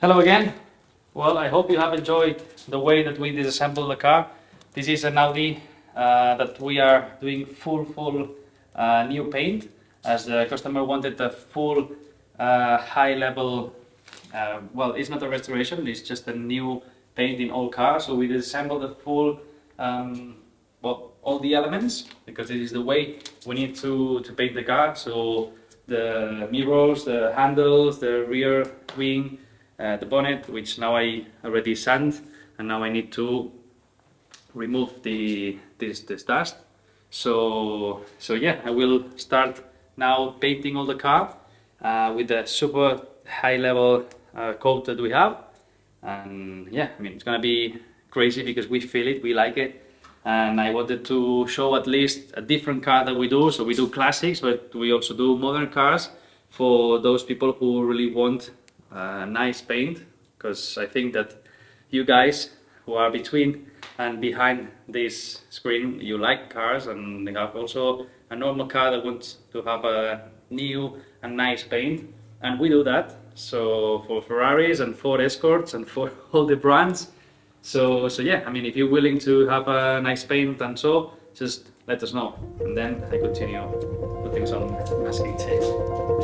Hello again. Well, I hope you have enjoyed the way that we disassemble the car. This is an Audi that we are doing full new paint, as the customer wanted a full high level, well, it's not a restoration, it's just a new paint in all cars. So we disassembled the full, well, all the elements, because this is the way we need to paint the car. So the mirrors, the handles, the rear wing, the bonnet, which now I already sand, and now I need to remove this dust. So yeah, I will start now painting all the car with the super high level coat that we have. And yeah, I mean, it's gonna be crazy because we feel it, we like it. And I wanted to show at least a different car that we do. So we do classics, but we also do modern cars for those people who really want nice paint, because I think that you guys who are between and behind this screen, you like cars, and they have also a normal car that wants to have a new and nice paint, and we do that. So for Ferraris and Ford Escorts and for all the brands. So yeah, I mean, if you're willing to have a nice paint and so, just let us know, and then I continue putting some masking tape.